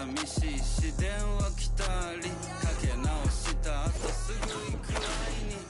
寂しいし電話来たりかけ直した後すぐ行く会いに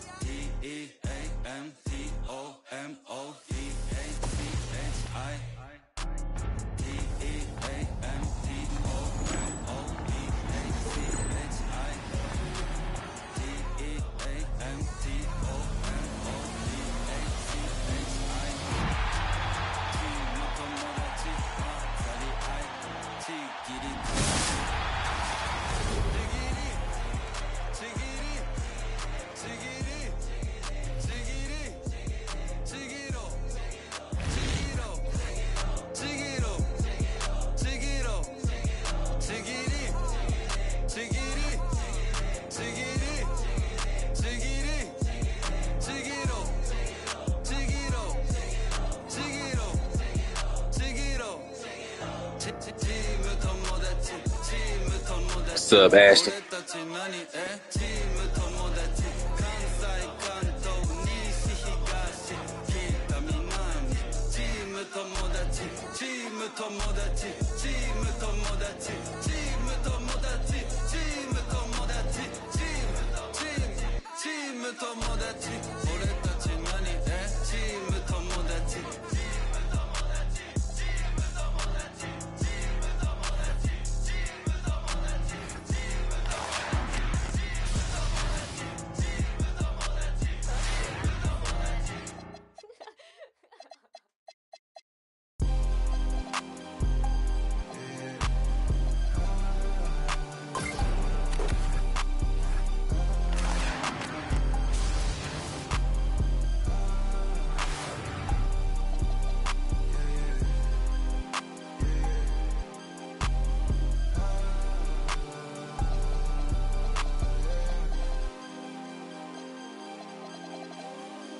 What's up, Ashton?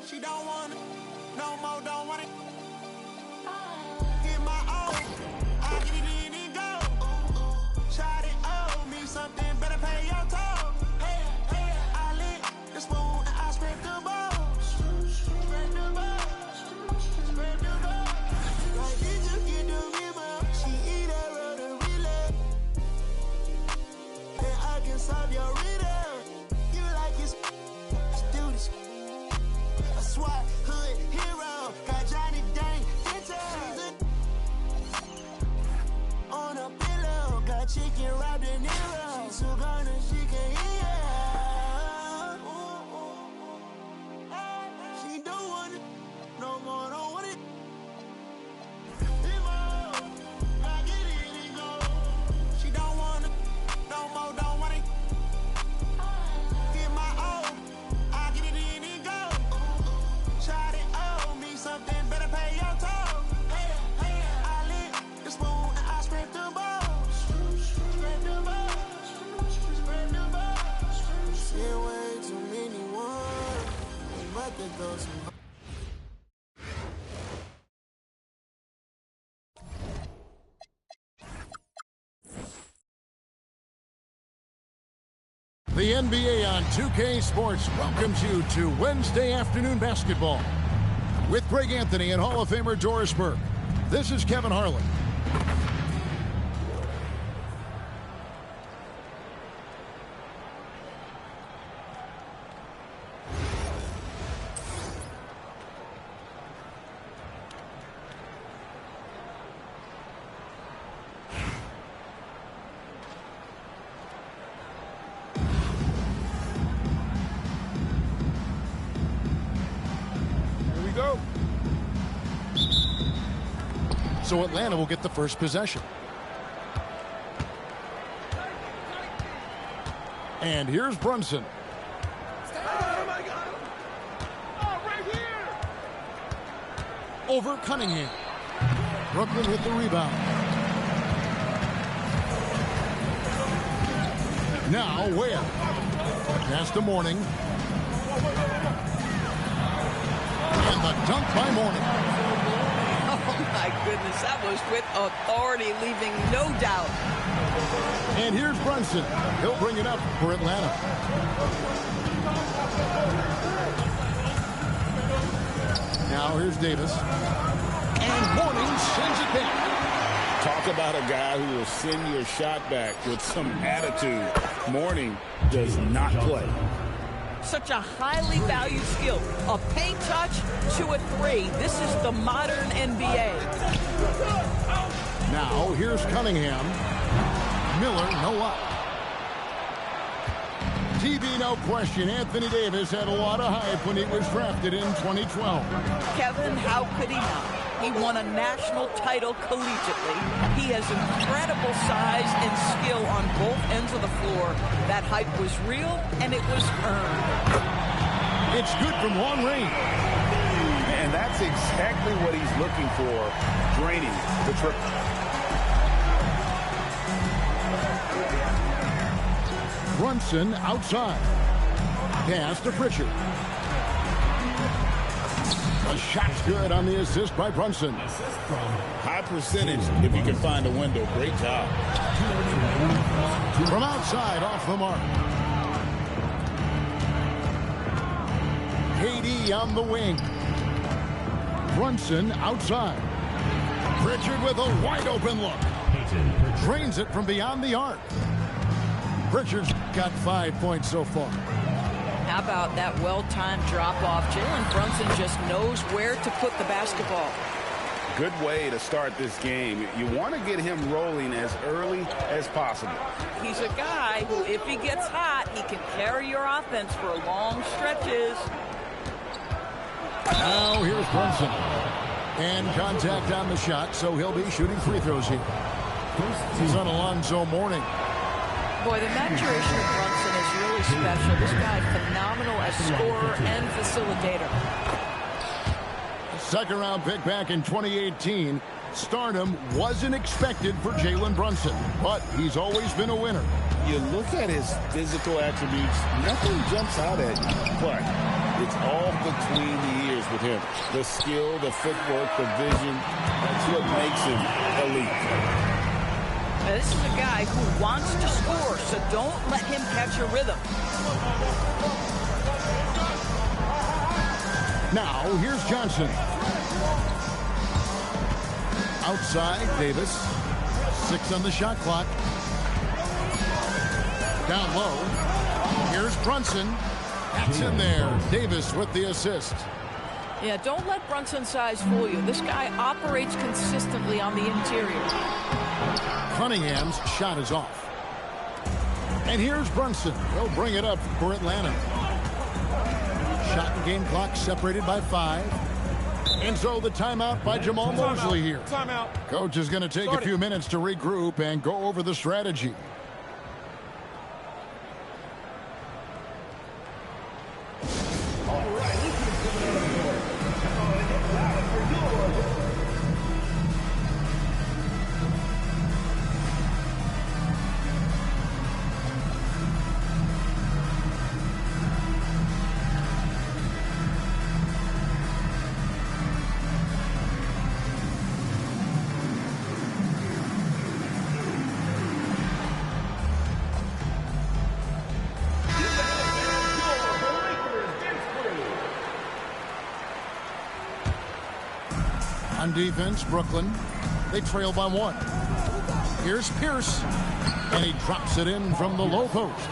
She don't want it, no more, don't want it. Get my own, I get it in and go. Shot it, owe me something, better pay your toll. Hey, hey, I lit the spoon and I scrape the balls. Scrape the balls, scrape the balls. Like, did you get the memo? She eat that road and relay. And I can solve your riddle. You like it, let's do this. SWAT hood hero, got Johnny Dang on a pillow, got chicken wrapped in Nero. She's so gonna, she can hear. She don't want it, no more, don't want it. I get it and go. She don't want it, no more, don't want it. Get my own, I get it in and go. Shot it, owe me something, better pay your toll. Hey, hey, I lit the spoon and I scrape the balls. Scrape the balls, scrape the balls. Seen way too many ones, but there goes some. The NBA on 2K Sports welcomes you to Wednesday afternoon basketball. With Greg Anthony and Hall of Famer Doris Burke, this is Kevin Harlan. So Atlanta will get the first possession. And here's Brunson. Oh my God! Oh, right here! Over Cunningham. Brooklyn with the rebound. Now Ware. Pass to Mourning. And the dunk by Mourning. Oh, my goodness. That was with authority, leaving no doubt. And here's Brunson. He'll bring it up for Atlanta. Now here's Davis. And Mourning sends it back. Talk about a guy who will send your shot back with some attitude. Mourning does not play. Such a highly valued skill. A paint touch to a three. This is the modern NBA. Now, here's Cunningham. Miller, no up. TV, no question. Anthony Davis had a lot of hype when he was drafted in 2012. Kevin, how could he not? He won a national title collegiately. He has incredible size and skill on both ends of the floor. That hype was real, and it was earned. It's good from long range. And that's exactly what he's looking for, draining the triple. Brunson outside. Pass to Pritchard. The shot's good on the assist by Brunson. High percentage if you can find a window. Great job. From outside, off the mark. KD on the wing. Brunson outside. Pritchard with a wide open look. Drains it from beyond the arc. Pritchard's got 5 points so far. How about that well-timed drop-off? Jalen Brunson just knows where to put the basketball. Good way to start this game. You want to get him rolling as early as possible. He's a guy who, if he gets hot, he can carry your offense for long stretches. Now here's Brunson. And contact on the shot, so he'll be shooting free throws here. He's on Alonzo Mourning. Boy, the maturation of Brunson is really special. This guy, phenomenal as scorer and facilitator. Second round pick back in 2018. Stardom wasn't expected for Jalen Brunson, but he's always been a winner. You look at his physical attributes, nothing jumps out at you, but it's all between the ears with him. The skill, the footwork, the vision, that's what makes him elite. Now, this is a guy who wants to score, so don't let him catch a rhythm. Now, here's Johnson. Outside, Davis. 6 on the shot clock. Down low. Here's Brunson. That's in there. Davis with the assist. Yeah, don't let Brunson's size fool you. This guy operates consistently on the interior. Cunningham's shot is off. And here's Brunson. He'll bring it up for Atlanta. Shot and game clock separated by 5. And so the timeout by Jamal Mosley here. Timeout. Coach is going to take a few minutes to regroup and go over the strategy. On defense, Brooklyn, they trail by 1. Here's Pierce, and he drops it in from the low post.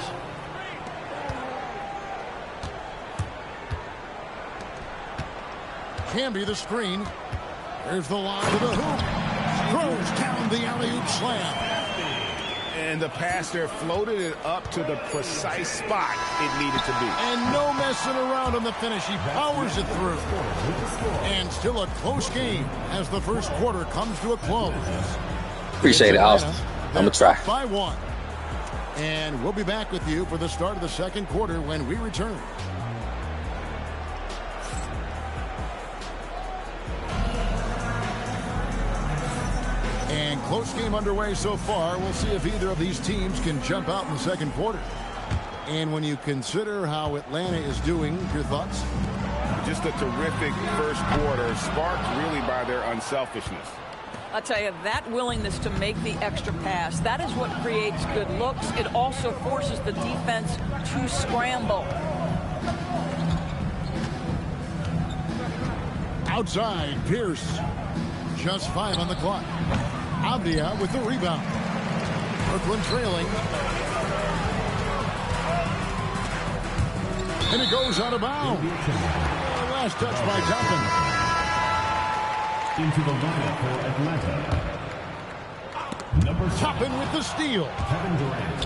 Camby the screen. There's the lob to the hoop. Throws down the alley-oop slam. And the pass there floated it up to the precise spot it needed to be. And no messing around on the finish. He powers it through. And still a close game as the first quarter comes to a close. Appreciate it, Austin. I'm going to try. By 1. And we'll be back with you for the start of the second quarter when we return. And close game underway so far. We'll see if either of these teams can jump out in the second quarter. And when you consider how Atlanta is doing, your thoughts? Just a terrific first quarter, sparked really by their unselfishness. I'll tell you, that willingness to make the extra pass, that is what creates good looks. It also forces the defense to scramble. Outside, Pierce. Just 5 on the clock. Avdia with the rebound. Brooklyn trailing. And it goes out of bounds. Last touch by Toppin. Into the lineup for Atlanta. Number Toppin with the steal. Kevin Durant.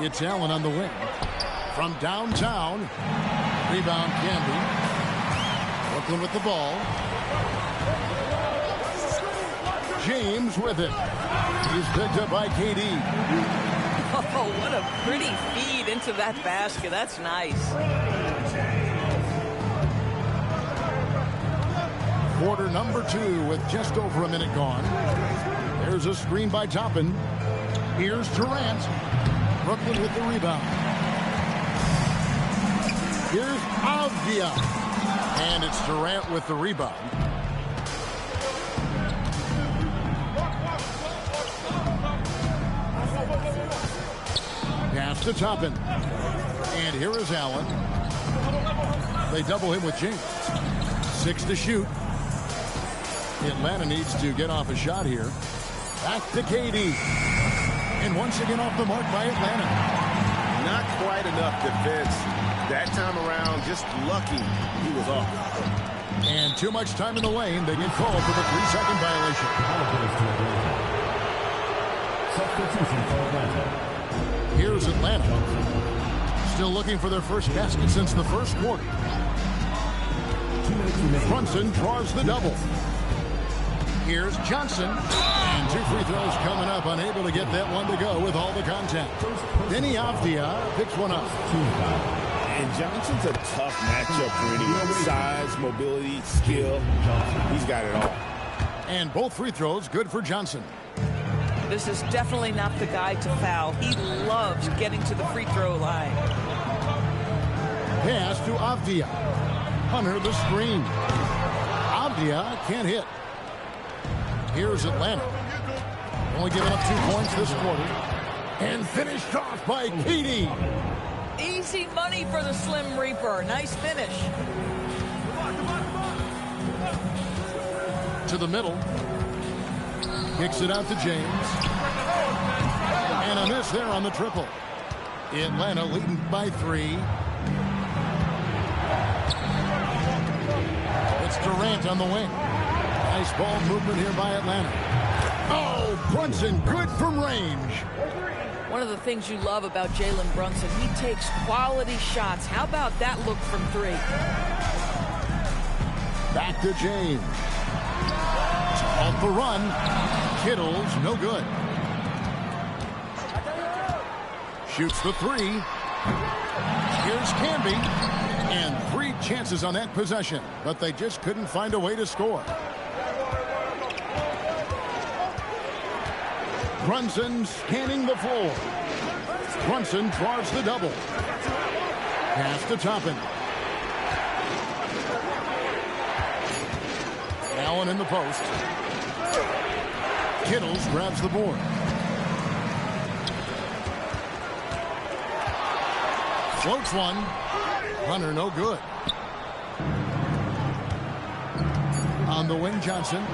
It's Allen on the wing. From downtown. Rebound Canby. Brooklyn with the ball. James with it. He's picked up by KD. Oh, what a pretty feed into that basket. That's nice. Quarter number 2 with just over a minute gone. There's a screen by Toppin. Here's Durant. Brooklyn with the rebound. Here's Avdia. And it's Durant with the rebound. Pass to Toppin. And here is Allen. They double him with James. 6 to shoot. Atlanta needs to get off a shot here. Back to KD. And once again off the mark by Atlanta. Not quite enough defense that time around. Just lucky he was off. And too much time in the lane. They get called for the 3-second violation. Substitution for Atlanta. Here's Atlanta. Still looking for their first basket since the first quarter. Brunson draws the double. Here's Johnson. And 2 free throws coming up. Unable to get that one to go with all the contact. Denny Avdia picks one up. And Johnson's a tough matchup for anyone. Size, mobility, skill. He's got it all. And both free throws good for Johnson. This is definitely not the guy to foul. He loves getting to the free throw line. Pass to Avdia. Under the screen. Avdia can't hit. Here's Atlanta. Only giving up 2 points this quarter. And finished off by KD. Easy money for the Slim Reaper. Nice finish. To the middle. Kicks it out to James. And a miss there on the triple. Atlanta leading by 3. It's Durant on the wing. Nice ball movement here by Atlanta. Oh, Brunson good from range. One of the things you love about Jalen Brunson, he takes quality shots. How about that look from 3? Back to James. Off the run. Kittle's no good. Shoots the 3. Here's Canby. And 3 chances on that possession, but they just couldn't find a way to score. Brunson scanning the floor. Brunson draws the double. Pass to Toppin. Allen in the post. Kittles grabs the board. Floats one. Runner no good. On the wing, Johnson.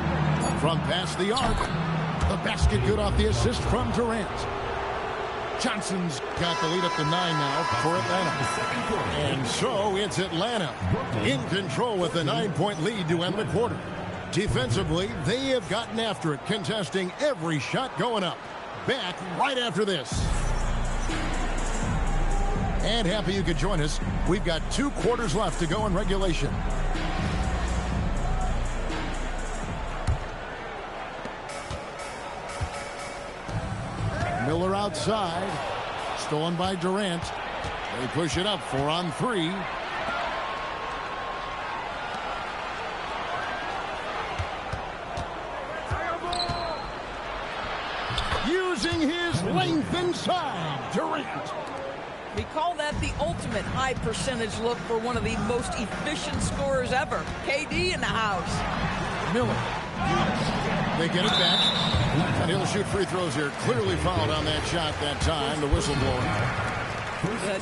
From past the arc. The basket good off the assist from Durant. Johnson's got the lead up to 9 now for Atlanta. And so it's Atlanta in control with a 9-point lead to end the quarter. Defensively, they have gotten after it, contesting every shot going up. Back right after this. And happy you could join us. We've got 2 quarters left to go in regulation. Miller outside. Stolen by Durant. They push it up 4 on 3. Using his length inside. Durant. We call that the ultimate high percentage look for one of the most efficient scorers ever. KD in the house. Miller. They get it back. And he'll shoot free throws here. Clearly fouled on that shot that time. The whistle blowing.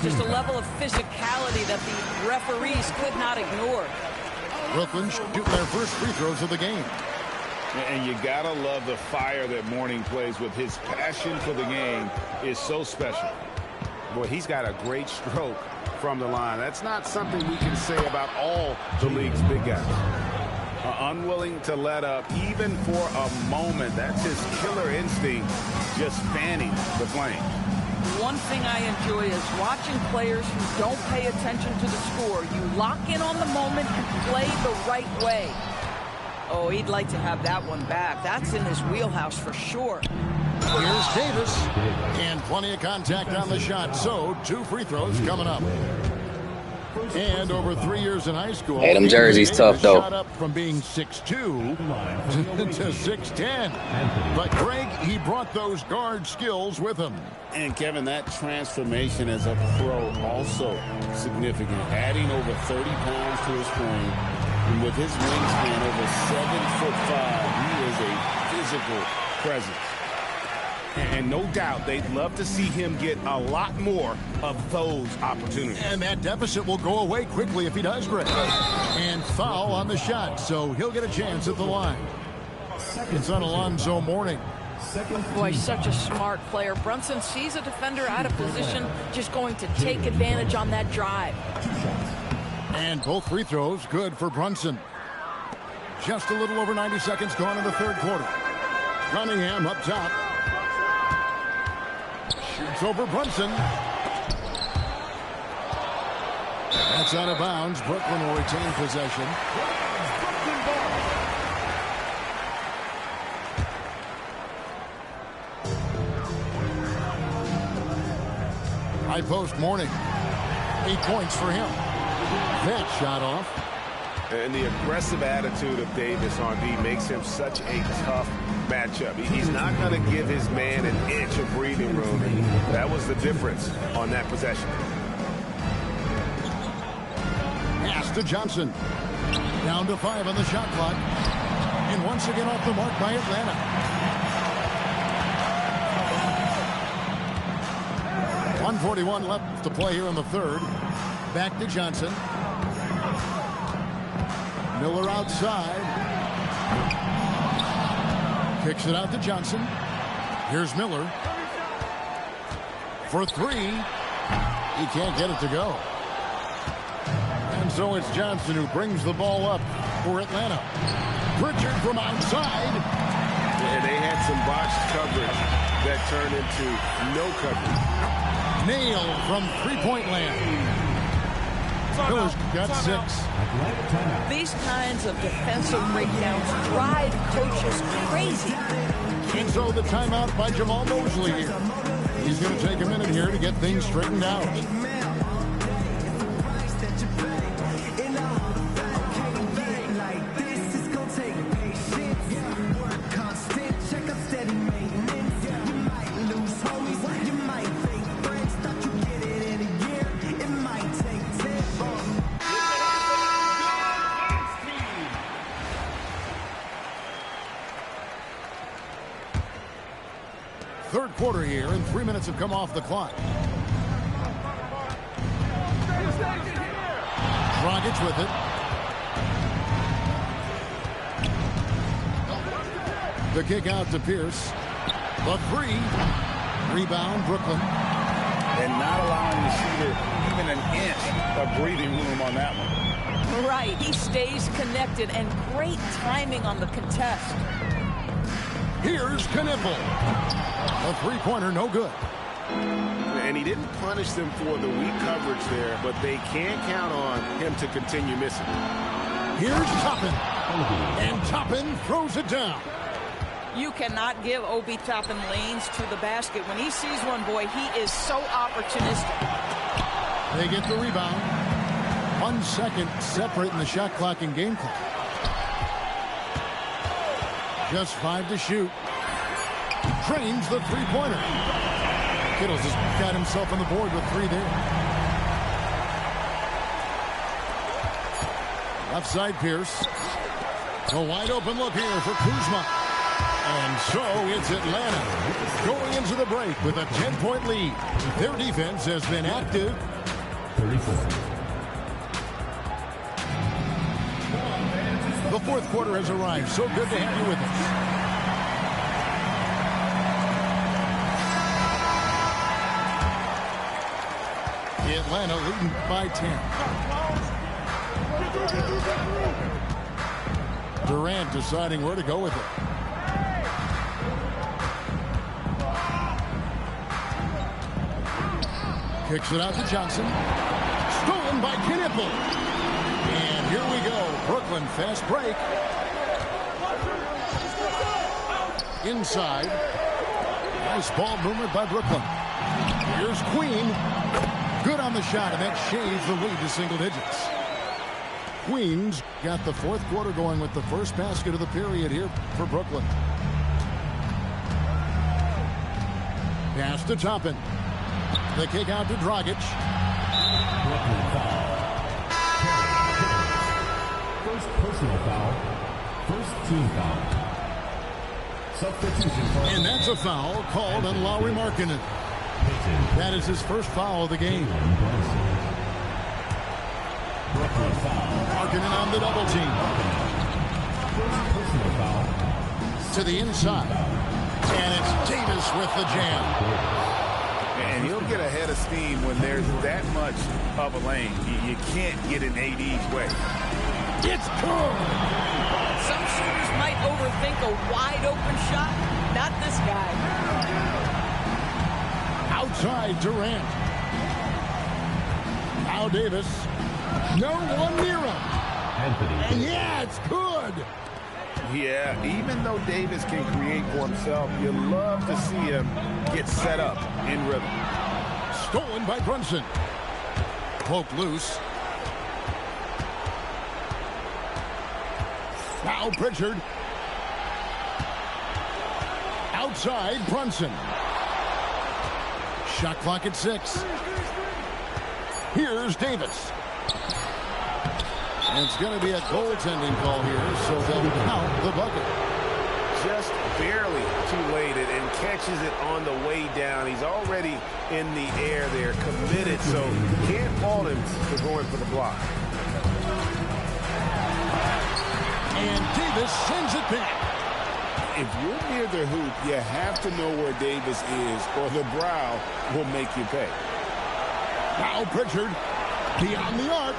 Just a level of physicality that the referees could not ignore. Brooklyn shooting their first free throws of the game. And you got to love the fire that Mourning plays with. His passion for the game is so special. Boy, he's got a great stroke from the line. That's not something we can say about all the league's big guys. Unwilling to let up even for a moment. That's his killer instinct, just fanning the flame. One thing I enjoy is watching players who don't pay attention to the score. You lock in on the moment and play the right way. Oh, he'd like to have that one back. That's in his wheelhouse for sure. Here's Davis. And plenty of contact on the shot. So 2 free throws coming up. And over 3 years in high school, Hey, them jerseys tough, though. Shot up from being 6'2" to 6'10". But Greg, he brought those guard skills with him. And Kevin, that transformation as a pro also significant. Adding over 30 pounds to his frame. And with his wingspan over 7'5", he is a physical presence. And no doubt they'd love to see him get a lot more of those opportunities. And that deficit will go away quickly if he does, Greg. And foul on the shot, so he'll get a chance at the line. It's on Alonzo Mourning. Boy, such a smart player. Brunson sees a defender out of position, just going to take advantage on that drive. And both free throws good for Brunson. Just a little over 90 seconds gone in the third quarter. Cunningham up top. Shoots over Brunson. That's out of bounds. Brooklyn will retain possession. High post Mourning. 8 points for him. That shot off. And the aggressive attitude of Davis on D makes him such a tough matchup. He's not going to give his man an inch of breathing room. And that was the difference on that possession. Pass to Johnson. Down to 5 on the shot clock. And once again off the mark by Atlanta. .141 left to play here in the third. Back to Johnson. Miller outside. Kicks it out to Johnson. Here's Miller. For 3. He can't get it to go. And so it's Johnson who brings the ball up for Atlanta. Pritchard from outside. And they had some botched coverage that turned into no coverage. Nailed from three-point land. Miller's got 6. These kinds of defensive breakdowns drive coaches crazy. And so the timeout by Jamal Mosley here. He's going to take a minute here to get things straightened out. Third quarter here, and 3 minutes have come off the clock. Dragic with it. The kick out to Pierce. The 3. Rebound, Brooklyn. And not allowing the shooter even an inch of breathing room on that one. Right, he stays connected, and great timing on the contest. Here's Knipple. A three-pointer, no good. And he didn't punish them for the weak coverage there, but they can't count on him to continue missing. Here's Toppin. And Toppin throws it down. You cannot give Obi Toppin lanes to the basket. When he sees one, boy, he is so opportunistic. They get the rebound. 1 second separating the shot clock and game clock. Just 5 to shoot. Drains the three-pointer. Kittles has got himself on the board with 3 there. Left side Pierce. A wide open look here for Kuzma. And so it's Atlanta going into the break with a 10-point lead. Their defense has been active. 34. The the fourth quarter has arrived. So good to have you with us. Atlanta leading by 10. Durant deciding where to go with it. Kicks it out to Johnson. Stolen by Knipple. And here we go. Brooklyn fast break. Inside. Nice ball movement by Brooklyn. Here's Queen. Good on the shot, and that shaves the lead to single digits. Queens got the fourth quarter going with the first basket of the period here for Brooklyn. Pass to Toppin. The kick out to Dragic. Brooklyn foul. First personal foul. First team foul. Substitution for... And that's a foul called on Lauri Markkanen. That is his first foul of the game. Brooklyn foul. Markkanen on the double team. First personal foul. To the inside. And it's Davis with the jam. And he'll get a head of steam when there's that much of a lane. You can't get in AD's way. It's good. Some shooters might overthink a wide open shot. Not this guy. Outside Durant. Now Davis. No one near him. And yeah, it's good. Yeah, even though Davis can create for himself, you love to see him get set up in rhythm. Stolen by Brunson. Poke loose. Now Pritchard. Outside Brunson. Shot clock at 6. Here's Davis. And it's going to be a goaltending call here, so they'll count the bucket. Just barely too late and catches it on the way down. He's already in the air there, committed, so can't fault him for going for the block. And Davis sends it back. If you're near the hoop, you have to know where Davis is, or the brow will make you pay. Now Pritchard beyond the arc.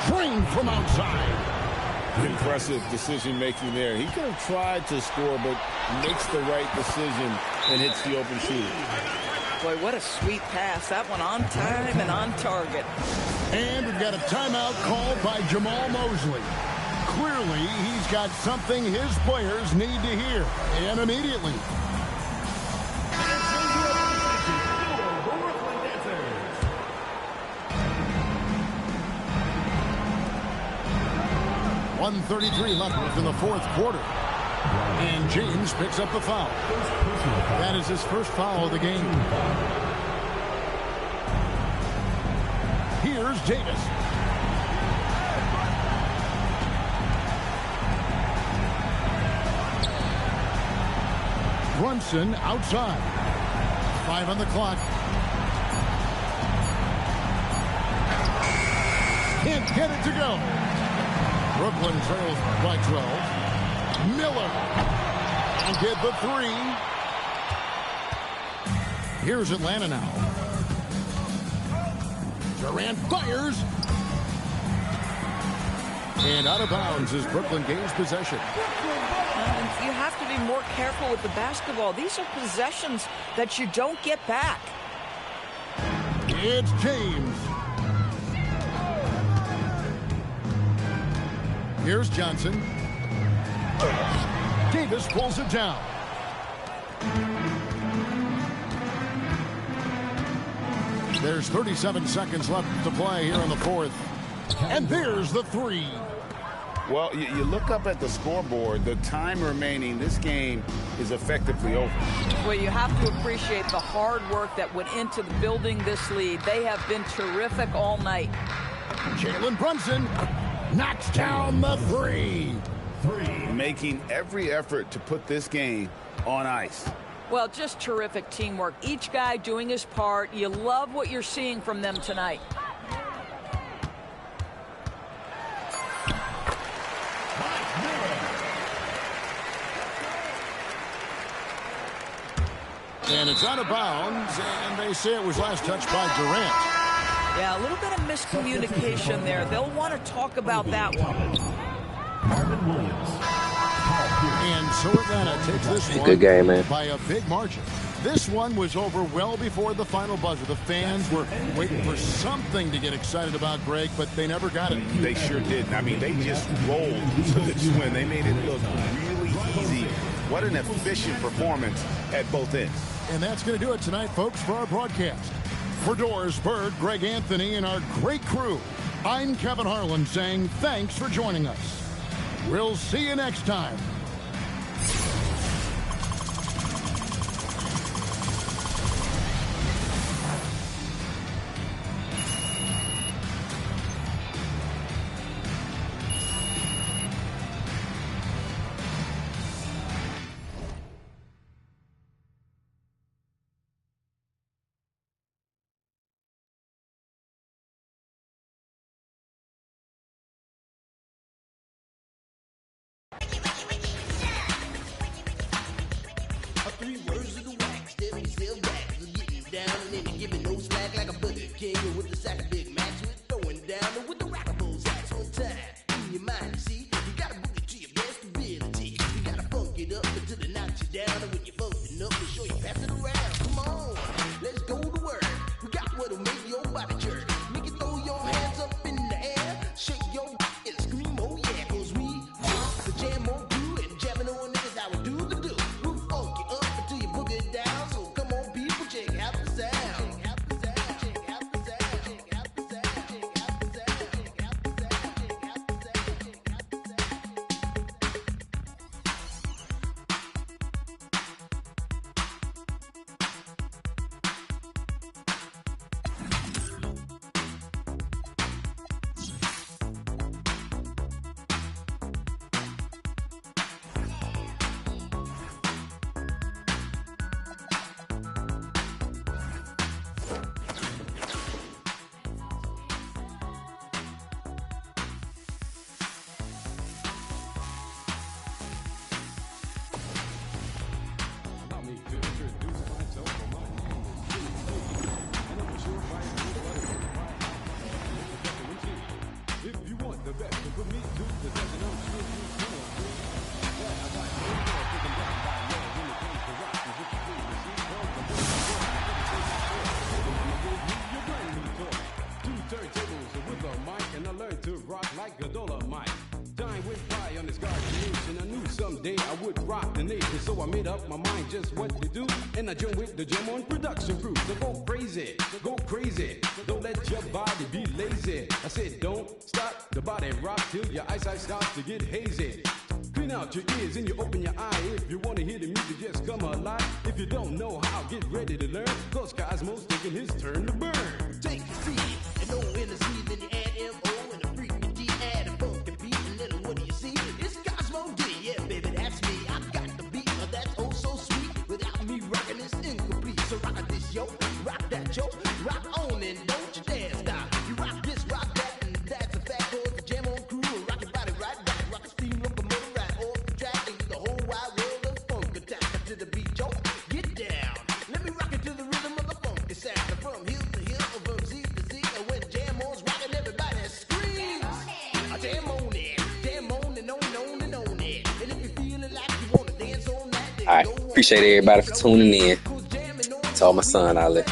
Drained from outside. Impressive decision-making there. He could have tried to score, but makes the right decision and hits the open shooter. Boy, what a sweet pass. That one on time and on target. And we've got a timeout called by Jamal Mosley. Clearly, he's got something his players need to hear, and immediately. 1:33 left in the fourth quarter. And James picks up the foul. That is his first foul of the game. Here's Davis. Brunson outside. 5 on the clock. Can't get it to go. Brooklyn trails by 12. Miller. And get the 3. Here's Atlanta now. Durant fires. And out of bounds as Brooklyn gains possession. You have to be more careful with the basketball. These are possessions that you don't get back. It's James. Here's Johnson. Davis pulls it down. There's 37 seconds left to play here in the fourth. And there's the 3. Well, you look up at the scoreboard, the time remaining, this game is effectively over. Well, you have to appreciate the hard work that went into building this lead. They have been terrific all night. Jalen Brunson knocks down the 3. Making every effort to put this game on ice. Well, just terrific teamwork. Each guy doing his part. You love what you're seeing from them tonight. And it's out of bounds, and they say it was last touched by Durant. Yeah, a little bit of miscommunication there. They'll want to talk about that one. And so Atlanta takes this one Good game, man. by a big margin. This one was over well before the final buzzer. The fans were waiting for something to get excited about, Greg, but they never got it. They sure didn't. I mean, they just rolled to this win. They made it look really easy. What an efficient performance at both ends. And that's going to do it tonight, folks, for our broadcast. For Doris Bird, Greg Anthony, and our great crew, I'm Kevin Harlan saying thanks for joining us. We'll see you next time. Three words of the wax, stepping yourself back. So getting down and then giving no slack like a boogie king with the sack of Big Macs. With throwing down with the rockables hats on time. In your mind, you see, you gotta boogie to your best ability. You gotta funk it up until it knocks you down. And when you're funking up, be sure you pass it around. Come on, let's go to work. We got what'll make your body jerk. Make you throw your hands up in the air. Shake your and scream, oh yeah. Cause we rock the jam on you and jamming on niggas how we do the do. We'll funk you up until you book it down. So come on, people, check out the sound. Check out the sound. Check out the sound. Check out the sound. Check out the sound. Check out the sound. Check out the sound. Check out the sound. Someday I would rock the nation, so I made up my mind just what to do. And I joined with the gym on production crew. So go crazy, go crazy. Don't let your body be lazy. I said don't stop the body rock till your eyesight starts to get hazy. Clean out your ears and you open your eye. If you want to hear the music, just come alive. If you don't know how, get ready to learn. Cause Cosmo's taking his turn to burn. Take a seat and no in the seed, then you add M-O and a freaky D, add a funky beat, and then what do you see? It's Cosmo D, yeah, baby, that's me. I got the beat, that's oh so sweet. Without me rocking, it's incomplete. So rock this yo, rock that yo, rock on and don't you dare stop. You rock this, rock that, and that's a fact. Cause the jam on crew will rock your body right back. Rock a steam locomotive right off the track, and the whole wide world of funk attack. To the beat, yo, get down. Let me rock it to the rhythm of the funky sound. From hill to hill, from Z to Z, and when jam on's rocking, everybody screams. Jam on it, jam on and on and on it. And if you're feeling like you want to dance on that, then All right. go on. Appreciate everybody for tuning in. To all my son, I let